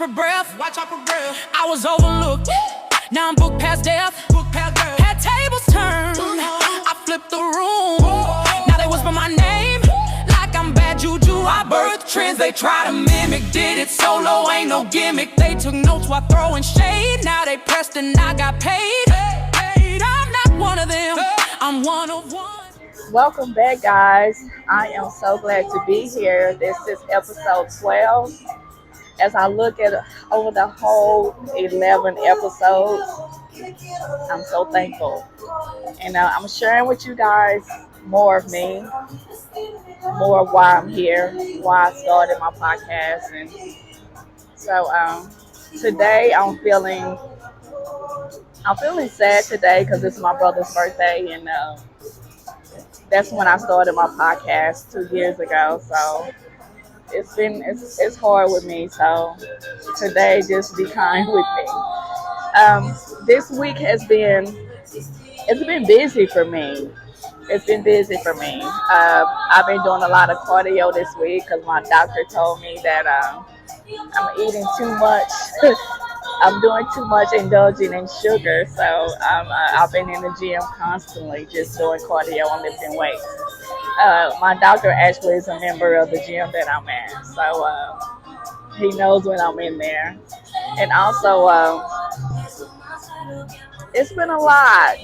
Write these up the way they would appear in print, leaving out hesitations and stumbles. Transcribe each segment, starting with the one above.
her breath. I was overlooked. Now I'm booked past death. Had tables turned. I flipped the room. Now they whisper my name like I'm bad juju. I birthed trends they try to mimic. Did it solo, ain't no gimmick. They took notes while throwing shade. Now they pressed and I got paid. I'm not one of them. I'm one of one. Welcome back, guys. I am so glad to be here. This is episode 12. As I look at over the whole 11 episodes, I'm so thankful. And I'm sharing with you guys more of me, more of why I'm here, why I started my podcast. And so today I'm feeling sad today because it's my brother's birthday, and that's when I started my podcast 2 years ago. So it's hard with me. So today, just be kind with me. This week it's been busy for me. It's been busy for me. I've been doing a lot of cardio this week because my doctor told me that I'm eating too much. I'm doing too much indulging in sugar. So I've been in the gym constantly just doing cardio and lifting weights. My doctor actually is a member of the gym that I'm at. So he knows when I'm in there. And also, it's been a lot.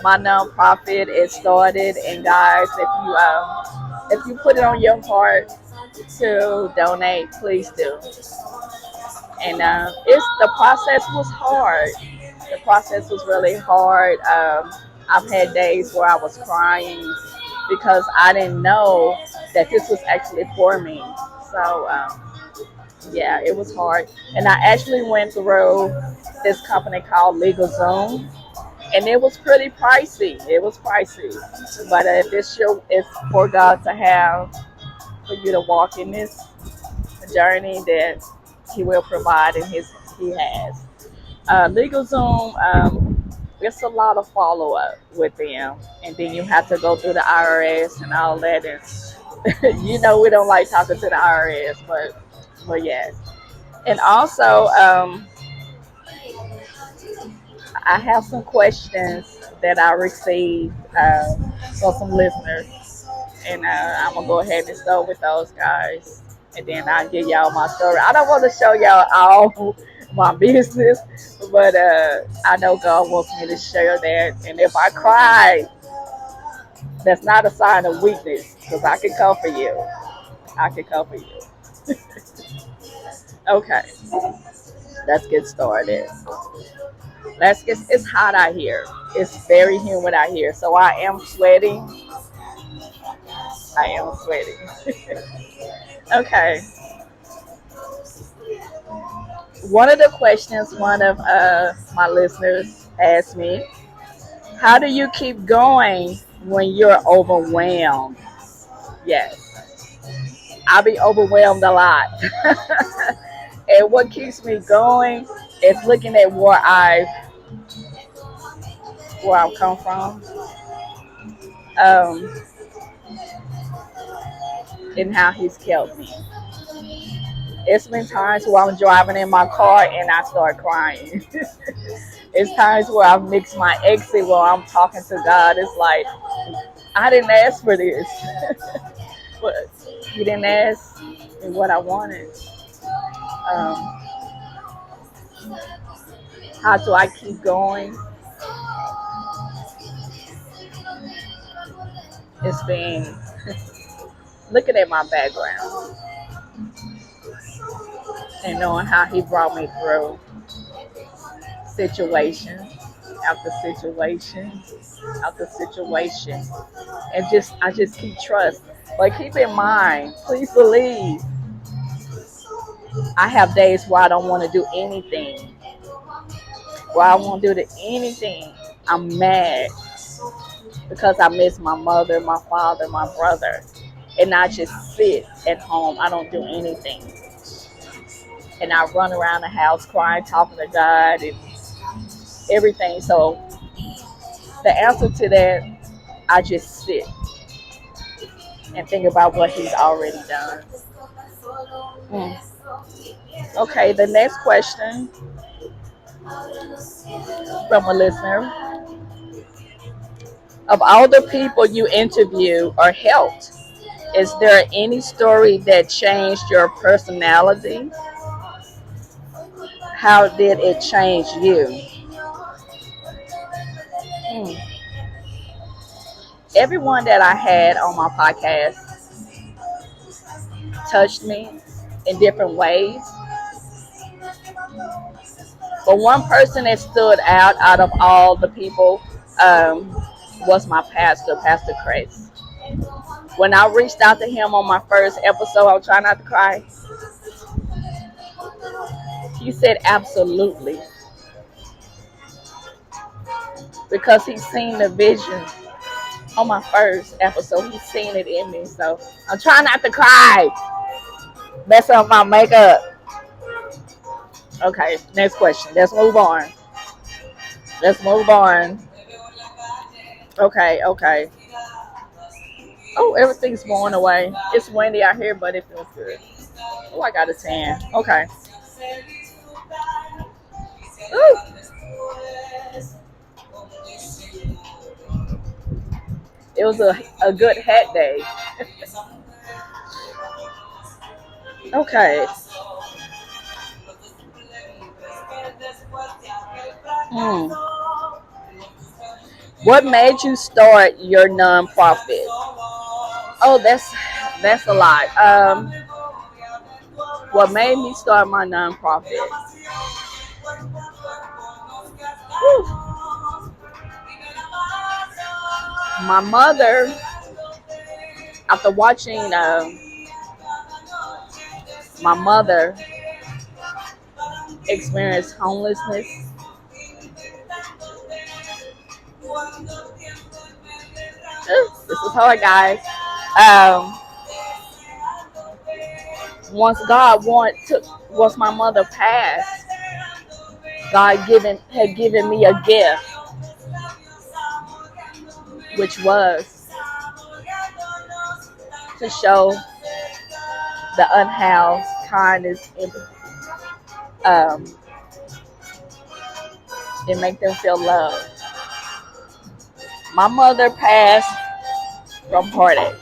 My nonprofit is started, and guys, if you put it on your heart to donate, please do. And the process was hard. The process was really hard. I've had days where I was crying because I didn't know that this was actually for me. So yeah, it was hard. And I actually went through this company called LegalZoom, and it was pretty pricey. It was pricey, but it's for God to have for you to walk in this journey that He will provide, and He has. LegalZoom, it's a lot of follow up with them, and then you have to go through the IRS and all that. And we don't like talking to the IRS, but yes. And also, I have some questions that I received from some listeners, and I'm gonna go ahead and start with those guys, and then I'll give y'all my story. I don't want to show y'all all my business, but I know God wants me to share that. And if I cry, that's not a sign of weakness, because I can comfort you. I can comfort you. Okay, let's get started. It's hot out here. It's very humid out here. So I am sweating. I am sweating. Okay. One of the questions one of my listeners asked me, how do you keep going when you're overwhelmed? Yes. I be overwhelmed a lot. And what keeps me going is looking at where I've come from, and how He's kept me. It's been times where I'm driving in my car and I start crying. It's times where I've mixed my exit while I'm talking to God. It's like, I didn't ask for this. But He didn't ask me what I wanted. How do I keep going? It's been looking at my background and knowing how He brought me through situation after situation after situation, and I just keep trust. But keep in mind, please believe, I have days where I don't want to do anything. Where I won't do anything. I'm mad because I miss my mother, my father, my brother, and I just sit at home. I don't do anything, and I run around the house crying, talking to God, and everything. So the answer to that, I just sit and think about what He's already done. Mm. Okay, the next question from a listener. Of all the people you interview or helped, is there any story that changed your personality? How did it change you? Hmm. Everyone that I had on my podcast touched me in different ways. But one person that stood out of all the people, um, was my pastor, Pastor Chris. When I reached out to him on my first episode, I'll try not to cry. He said absolutely, because he's seen the vision on my first episode. He's seen it in me, so I'm trying not to cry. Mess up my makeup. Okay, next question. Let's move on. Let's move on. Okay, okay. Oh, everything's blowing away. It's windy out here, but it feels good. Oh, I got a tan. Okay. Ooh. It was a good hat day. Okay. Hmm. What made you start your nonprofit? Oh, that's a lot. What made me start my nonprofit? Whew. My mother, after watching my mother experience homelessness, this is hard, guys. Um, once my mother passed, had given me a gift, which was to show the unhoused kindness, um, and make them feel loved. My mother passed from heartache,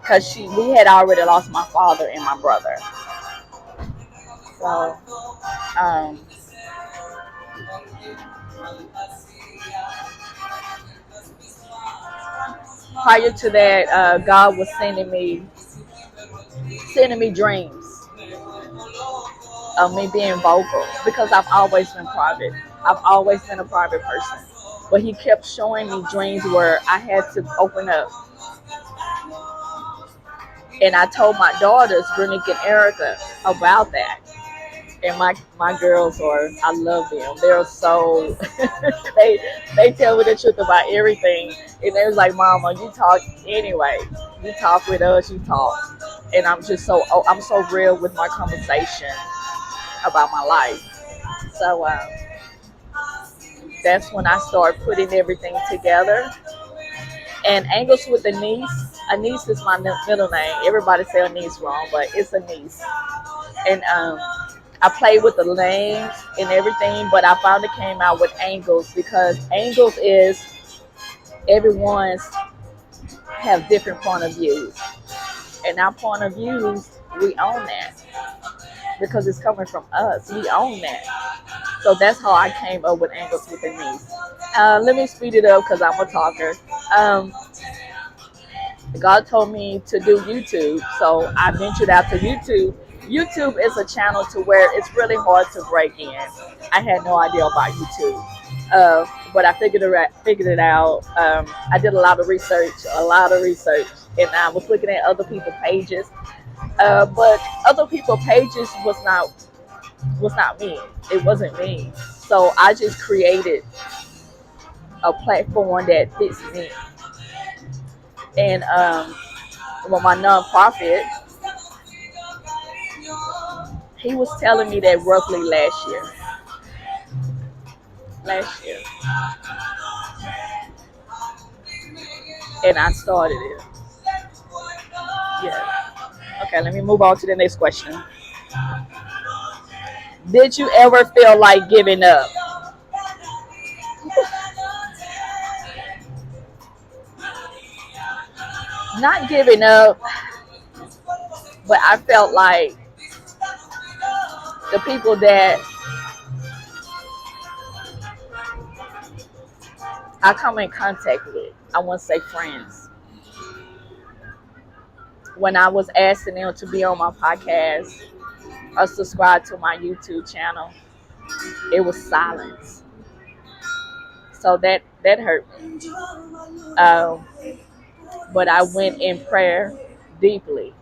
because we had already lost my father and my brother. So, um, prior to that, God was sending me dreams of me being vocal, because I've always been private. I've always been a private person. But He kept showing me dreams where I had to open up. And I told my daughters, Brenique and Erica, about that. And my girls I love them. They're so they they tell me the truth about everything. And they was like, Mama, you talk anyway. You talk with us, you talk. And I'm so real with my conversation about my life. So that's when I started putting everything together. And Angles with Anyce is my middle name. Everybody say Anyce wrong, but it's Anyce. And I played with the names and everything, but I finally came out with Angles, because Angles is everyone's have different point of views. And our point of views, we own that, because it's coming from us. We own that. So that's how I came up with Angles with Anyce. Let me speed it up because I'm a talker. God told me to do YouTube, so I ventured out to YouTube. YouTube is a channel to where it's really hard to break in. I had no idea about YouTube, but I figured it out. I did a lot of research, and I was looking at other people's pages. But other people's pages was not me. It wasn't me. So I just created a platform that fits me. And with my nonprofit, he was telling me that roughly last year. And I started it. Yeah. Okay, let me move on to the next question. Did you ever feel like giving up? Not giving up, but I felt like the people that I come in contact with, I won't say friends, when I was asking them to be on my podcast or subscribe to my YouTube channel, it was silence. So that hurt me. Um, but I went in prayer deeply,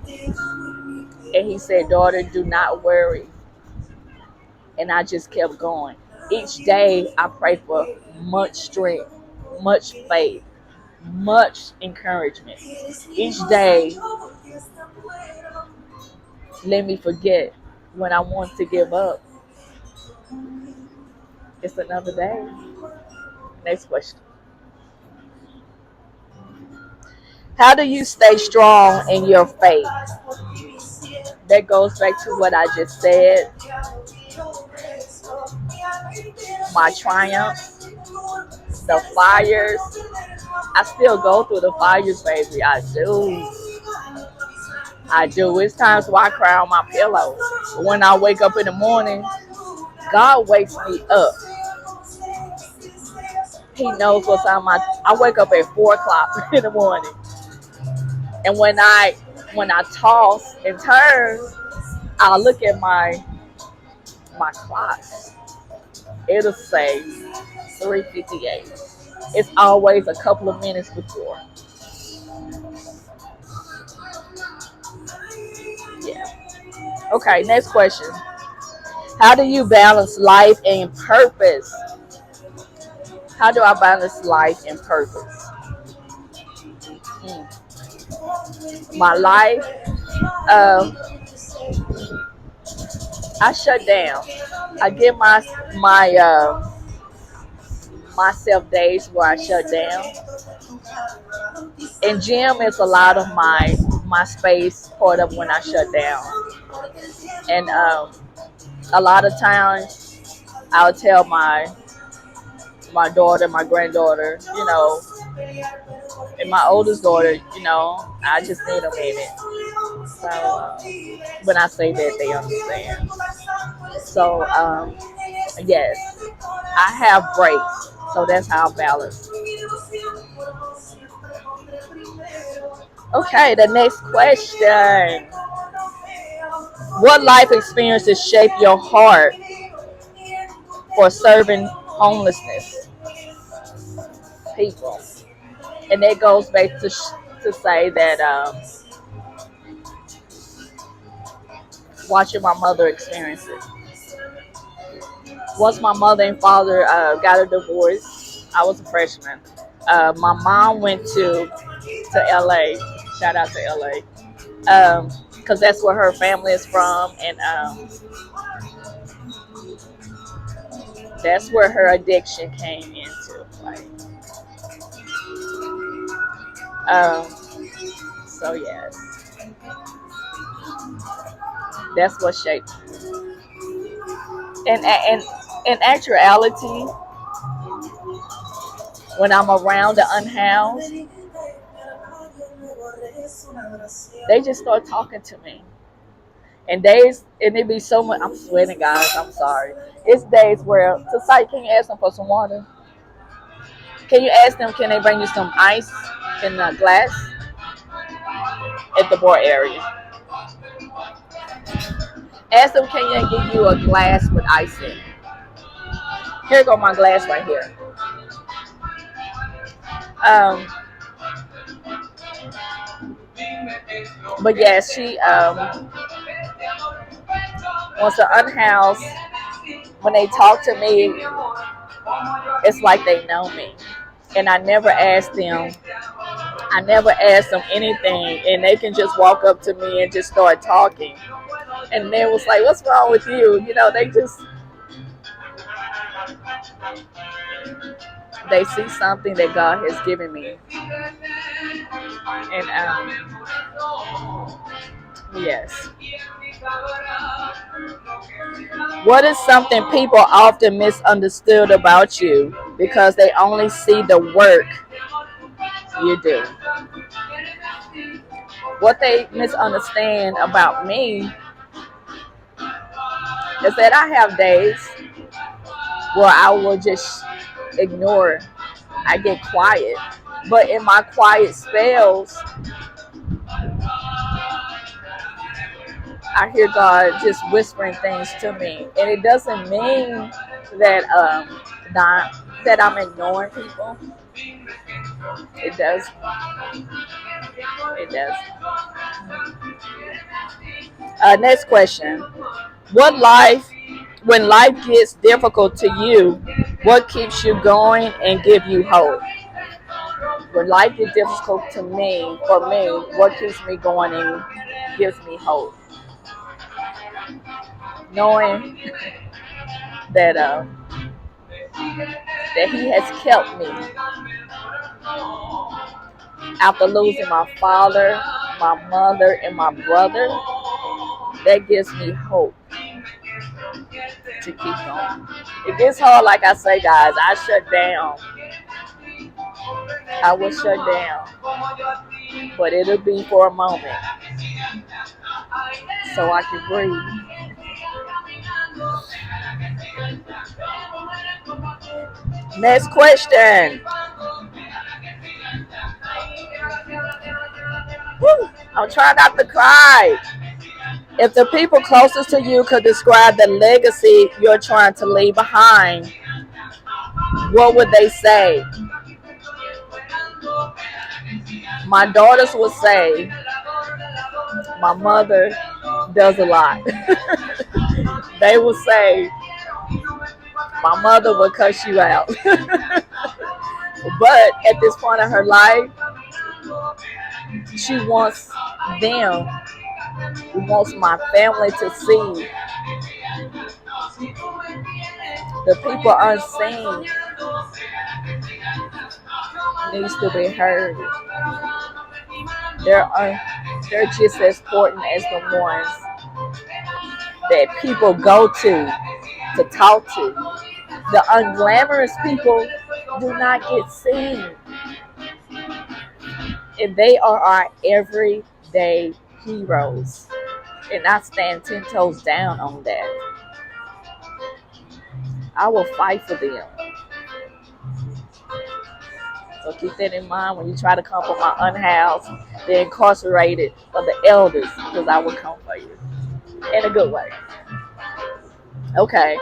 and he said, "Daughter, do not worry." And I just kept going. Each day, I prayed for much strength, much faith, much encouragement. Each day, let me forget when I want to give up. It's another day. Next question. How do you stay strong in your faith? That goes back to what I just said. My triumphs, the fires. I still go through the fires, baby. I do. I do. It's times where I cry on my pillow. When I wake up in the morning, God wakes me up. He knows what's on my. I wake up at 4 o'clock in the morning, and when I toss and turn, I look at my clock. It'll say 3:58. It's always a couple of minutes before. Yeah. Okay. Next question. How do you balance life and purpose? How do I balance life and purpose? Mm. My life, um, I shut down. I give myself days where I shut down. And gym is a lot of my space part of when I shut down. And a lot of times I'll tell my daughter, my granddaughter, and my oldest daughter, I just need a minute. So when I say that, they understand. So yes, I have breaks. So that's how I balance. Okay, the next question. What life experiences shape your heart for serving homelessness people? And that goes back to say that watching my mother experience it. Once my mother and father got a divorce, I was a freshman. My mom went to LA. Shout out to LA. Because that's where her family is from, and that's where her addiction came into. Like, um, so yes, that's what shaped me. And in actuality, when I'm around the unhoused, they just start talking to me. And it be so much. I'm sweating, guys. I'm sorry. It's days where, Society, can you ask them for some water? Can you ask them, can they bring you some ice in a glass at the bar area? Ask them, can they give you a glass with ice in it? Here go my glass right here. Um, but yeah, she wants to unhouse. When they talk to me, it's like they know me. And I never ask them. I never ask them anything, and they can just walk up to me and just start talking. And they was like, "What's wrong with you?" They just They see something that God has given me. And yes. What is something people often misunderstood about you because they only see the work you do? What they misunderstand about me is that I have days where I will just ignore. I get quiet. But in my quiet spells, I hear God just whispering things to me. And it doesn't mean that not that I'm ignoring people. It does. It does. Next question. What life when life gets difficult to you, what keeps you going and give you hope? When life gets difficult to me, for me, what keeps me going and gives me hope? Knowing that that He has kept me after losing my father, my mother, and my brother. That gives me hope to keep going. It gets hard, like I say, guys. I shut down. I will shut down, but it'll be for a moment so I can breathe. Next question. Woo, I'm trying not to cry. If the people closest to you could describe the legacy you're trying to leave behind, what would they say? My daughters would say, my mother does a lot. They will say, my mother will cuss you out. But at this point in her life, she wants them, wants my family to see the people unseen needs to be heard. They're just as important as the ones that people go to talk to. The unglamorous people do not get seen. And they are our everyday heroes. And I stand 10 toes down on that. I will fight for them. So keep that in mind when you try to come for my unhoused, the incarcerated, or the elders, because I will come for you. In a good way. Okay.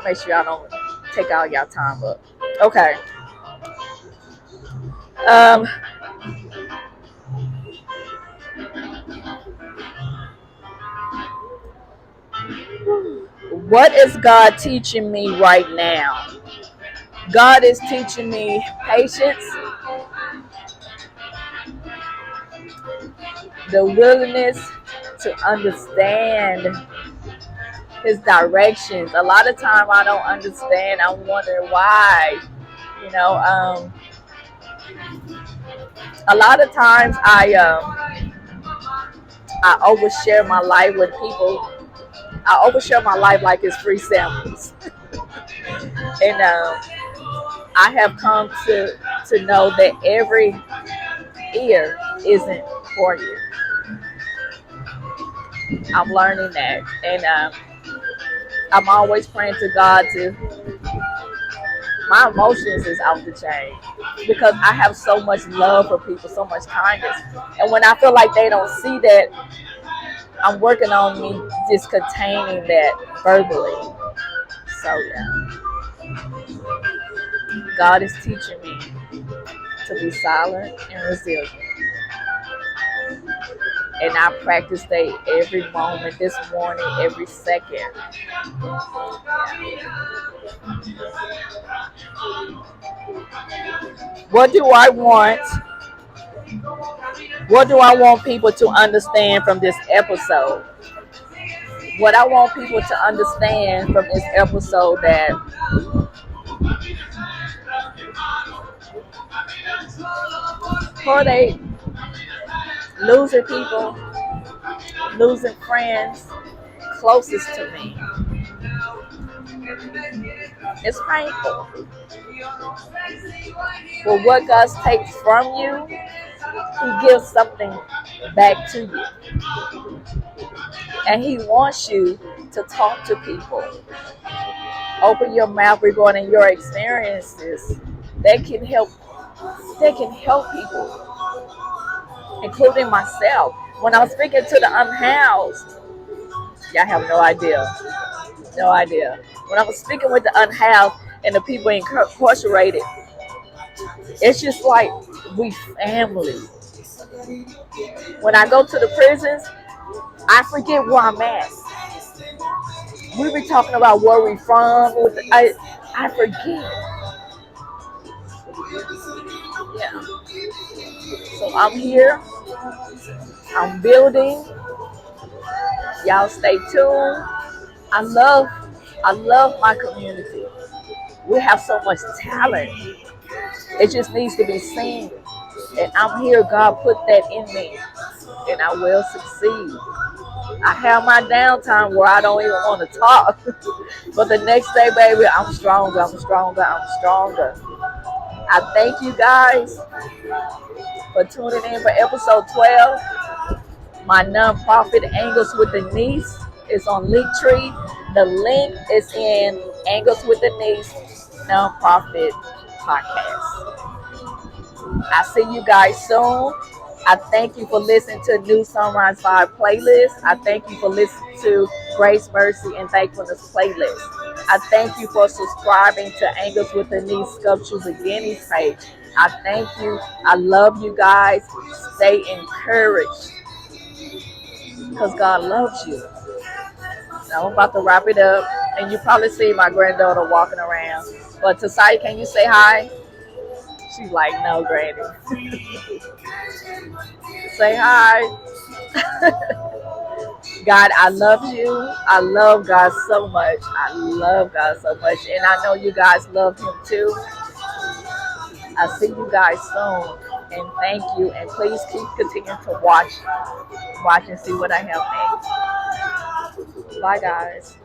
Make sure y'all don't take all y'all time up. Okay. What is God teaching me right now? God is teaching me patience, the willingness to understand His directions. A lot of time I don't understand. I'm wondering why. You know, a lot of times I overshare my life with people. I overshare my life like it's free samples, and I have come to know that every ear isn't for you. I'm learning that, and I'm always praying to God to. My emotions is out the chain because I have so much love for people, so much kindness, and when I feel like they don't see that, I'm working on me just containing that verbally. So yeah, God is teaching me to be silent and resilient. And I practice that every moment, this morning, every second. What do I want? What do I want people to understand from this episode? What I want people to understand from this episode that heartache, losing people, losing friends closest to me, it's painful. But what God takes from you, He gives something back to you. And He wants you to talk to people. Open your mouth regarding your experiences that can help people, including myself. When I was speaking to the unhoused, y'all have no idea. No idea. When I was speaking with the unhoused and the people incarcerated, it's just like we family. When I go to the prisons, I forget where I'm at. We were talking about where we from. I forget. Yeah. So I'm here. I'm building. Y'all stay tuned. I love my community. We have so much talent. It just needs to be seen. And I'm here. God put that in me. And I will succeed. I have my downtime where I don't even want to talk. But the next day, baby, I'm stronger. I'm stronger. I'm stronger. I thank you guys for tuning in for episode 12. My nonprofit Angles with Anyce is on Linktree. The link is in Angles with Anyce nonprofit podcast. I see you guys soon. I thank you for listening to New Sunrise Vibe playlist. I thank you for listening to Grace, Mercy, and Thankfulness playlist. I thank you for subscribing to Angles with Anyce Sculpture Beginnings page. I thank you. I love you guys. Stay encouraged because God loves you. Now I'm about to wrap it up, and you probably see my granddaughter walking around. But Tasai, can you say hi? She's like, no, Granny. Say hi. God, I love you. I love God so much. I love God so much. And I know you guys love Him too. I'll see you guys soon. And thank you. And please keep continuing to watch and see what I have next. Bye, guys.